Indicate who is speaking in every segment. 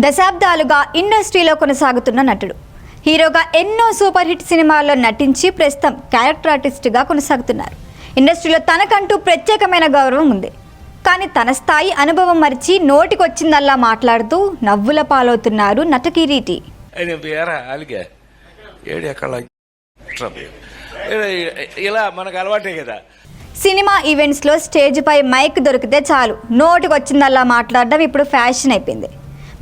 Speaker 1: దశాబ్దాలుగా ఇండస్ట్రీలో కొనసాగుతున్న నటుడు. హీరోగా ఎన్నో సూపర్ హిట్ సినిమాల్లో నటించి ప్రస్తుతం క్యారెక్టర్ ఆర్టిస్ట్గా కొనసాగుతున్నారు. ఇండస్ట్రీలో తనకంటూ ప్రత్యేకమైన గౌరవం ఉంది. కానీ తన స్థాయి అనుభవం మరిచి నోటికొచ్చిందల్లా మాట్లాడుతూ నవ్వుల పాలవుతున్నారు నటకిరీటి.
Speaker 2: ఇలా మనకు అలవాటే కదా.
Speaker 1: సినిమా ఈవెంట్స్లో స్టేజ్పై మైక్ దొరికితే చాలు నోటికొచ్చిందల్లా మాట్లాడడం ఇప్పుడు ఫ్యాషన్ అయిపోయింది.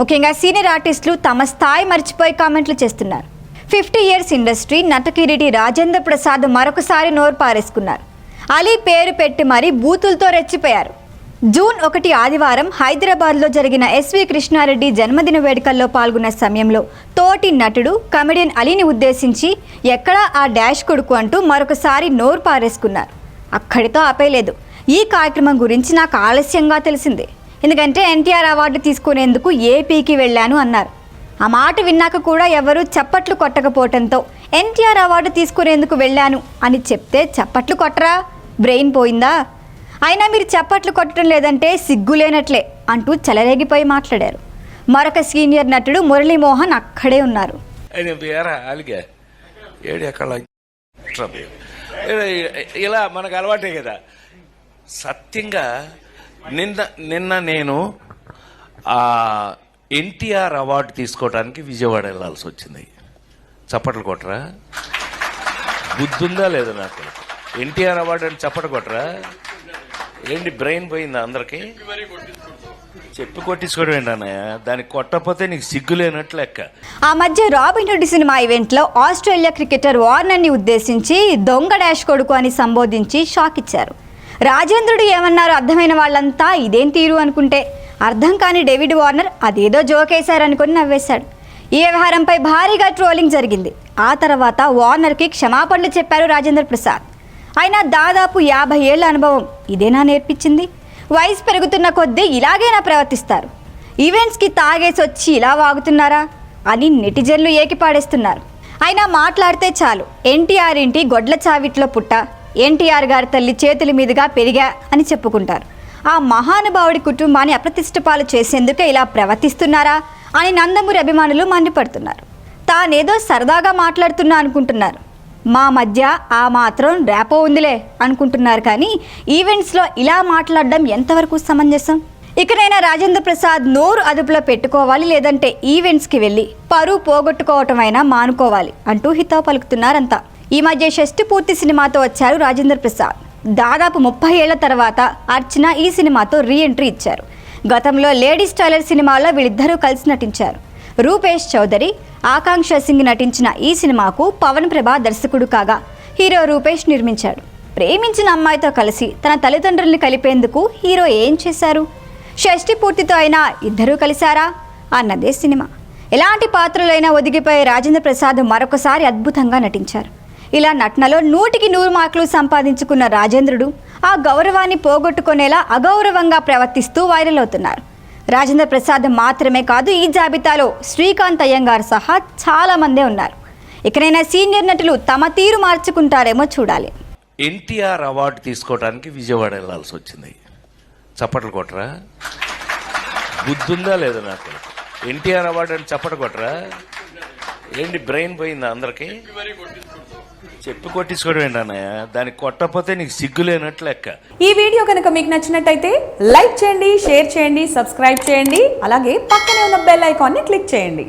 Speaker 1: ముఖ్యంగా సీనియర్ ఆర్టిస్టులు తమ స్థాయి మర్చిపోయి కామెంట్లు చేస్తున్నారు. 50 ఇయర్స్ ఇండస్ట్రీ నటకిరీటి రాజేంద్ర ప్రసాద్ మరొకసారి నోరు పారేసుకున్నారు. అలీ పేరు పెట్టి మరీ బూతులతో రెచ్చిపోయారు. జూన్ 1 ఆదివారం హైదరాబాద్లో జరిగిన ఎస్వి కృష్ణారెడ్డి జన్మదిన వేడుకల్లో పాల్గొన్న సమయంలో తోటి నటుడు కమెడియన్ అలీని ఉద్దేశించి ఎక్కడా ఆ డాష్ కొడుకు అంటూ మరొకసారి నోరు పారేసుకున్నారు. అక్కడితో ఆపేయలేదు. ఈ కార్యక్రమం గురించి నాకు ఆలస్యంగా తెలిసింది, ఎందుకంటే ఎన్టీఆర్ అవార్డు తీసుకునేందుకు ఏపీకి వెళ్ళాను అన్నారు. ఆ మాట విన్నాక కూడా ఎవరూ చప్పట్లు కొట్టకపోవడంతో ఎన్టీఆర్ అవార్డు తీసుకునేందుకు వెళ్ళాను అని చెప్తే చప్పట్లు కొట్టరా, బ్రెయిన్ పోయిందా, అయినా మీరు చప్పట్లు కొట్టడం లేదంటే సిగ్గులేనట్లే అంటూ చెలరేగిపోయి మాట్లాడారు. మరొక సీనియర్ నటుడు మురళీమోహన్ అక్కడే ఉన్నారు.
Speaker 2: ఇలా మనకు అలవాటే కదా. సత్యంగా నిన్న నేను ఎన్టీఆర్ అవార్డు తీసుకోవడానికి విజయవాడ వెళ్ళాల్సి వచ్చింది. చప్పట్లు కొట్టరా, బుద్ధుందా లేదా నాకు? ఎన్టీఆర్ అవార్డు అని చప్పట్లు కొట్టరా, ఏంటి బ్రెయిన్ పోయిందా అందరికి? చెప్పి కొట్టించుకోవడం ఏంటన్నయ్య, దానికి కొట్టకపోతే నీకు సిగ్గులేనట్లు లెక్క.
Speaker 1: ఆ మధ్య రాబిన్ హుడ్ సినిమా ఈవెంట్లో ఆస్ట్రేలియా క్రికెటర్ వార్నర్ని ఉద్దేశించి దొంగ డాష్ కొడుకు అని సంబోధించి షాక్ ఇచ్చారు. రాజేంద్రుడు ఏమన్నారో అర్థమైన వాళ్ళంతా ఇదేం తీరు అనుకుంటే, అర్థం కాని డేవిడ్ వార్నర్ అదేదో జోకేశారనుకొని నవ్వేశాడు. ఈ వ్యవహారంపై భారీగా ట్రోలింగ్ జరిగింది. ఆ తర్వాత వార్నర్కి క్షమాపణలు చెప్పారు రాజేంద్ర ప్రసాద్. అయినా దాదాపు 50 ఏళ్ల అనుభవం ఇదేనా నేర్పించింది? వయసు పెరుగుతున్న కొద్దీ ఇలాగేనా ప్రవర్తిస్తారు? ఈవెంట్స్కి తాగేసి వచ్చి ఇలా వాగుతున్నారా అని నెటిజన్లు ఏకిపాడేస్తున్నారు. అయినా మాట్లాడితే చాలు ఎన్టీఆర్ ఇంటి గొడ్ల చావిట్లో పుట్ట, ఎన్టీఆర్ గారి తల్లి చేతుల మీదుగా పెరిగా అని చెప్పుకుంటారు. ఆ మహానుభావుడి కుటుంబాన్ని అప్రతిష్టపాలు చేసేందుకే ఇలా ప్రవర్తిస్తున్నారా అని నందమూరి అభిమానులు మండిపడుతున్నారు. తానేదో సరదాగా మాట్లాడుతున్నా అనుకుంటున్నారు. మా మధ్య ఆ మాత్రం ర్యాపో ఉందిలే అనుకుంటున్నారు. కానీ ఈవెంట్స్లో ఇలా మాట్లాడడం ఎంతవరకు సమంజసం? ఇకనైనా రాజేంద్ర ప్రసాద్ నోరు అదుపులో పెట్టుకోవాలి, లేదంటే ఈవెంట్స్కి వెళ్ళి పరువు పోగొట్టుకోవటమైనా మానుకోవాలి అంటూ హితవు పలుకుతున్నారంతా. ఈ మధ్య షష్టి పూర్తి సినిమాతో వచ్చారు రాజేంద్ర ప్రసాద్. దాదాపు 30 ఏళ్ల తర్వాత అర్చన ఈ సినిమాతో రీఎంట్రీ ఇచ్చారు. గతంలో లేడీస్ టైలర్ సినిమాలో వీళ్ళిద్దరూ కలిసి నటించారు. రూపేష్ చౌదరి, ఆకాంక్ష సింగ్ నటించిన ఈ సినిమాకు పవన్ ప్రభా దర్శకుడు కాగా హీరో రూపేష్ నిర్మించాడు. ప్రేమించిన అమ్మాయితో కలిసి తన తల్లిదండ్రుల్ని కలిపేందుకు హీరో ఏం చేశారు? షష్టి పూర్తితో అయినా ఇద్దరూ కలిశారా అన్నదే సినిమా. ఎలాంటి పాత్రలైనా ఒదిగిపోయే రాజేంద్ర ప్రసాద్ మరొకసారి అద్భుతంగా నటించారు. ఇలా నటనలో 100కి 100 మార్కులు సంపాదించుకున్న రాజేంద్రుడు ఆ గౌరవాన్ని పోగొట్టుకునేలా అగౌరవంగా ప్రవర్తిస్తూ వైరల్ అవుతున్నారు. రాజేంద్ర ప్రసాద్ మాత్రమే కాదు, ఈ జాబితాలో శ్రీకాంత్ అయ్యంగార్ సహా చాలా మందే ఉన్నారు. ఇకనైనా సీనియర్ నటులు తమ తీరు మార్చుకుంటారేమో చూడాలి.
Speaker 2: ఎన్టీఆర్ అవార్డు తీసుకోవడానికి విజయవాడ వెళ్ళాల్సి వచ్చింది. చప్పట్లు కొట్టరా, బుద్ధుందా లేదా నాకు? ఎన్టీఆర్ అవార్డు అని చప్పట్లు కొట్టరా, ఏంటి బ్రెయిన్ పోయిందా అందరికి? చెప్పి కొట్టించుకోవడం ఏంటన్నయ్య, దానికి కొట్టకపోతే నీకు సిగ్గులేనట్లు లెక్క.
Speaker 3: ఈ వీడియో కనుక మీకు నచ్చినట్టయితే లైక్ చేయండి, షేర్ చేయండి, సబ్స్క్రైబ్ చేయండి, అలాగే పక్కనే ఉన్న బెల్ ఐకాన్ని క్లిక్ చేయండి.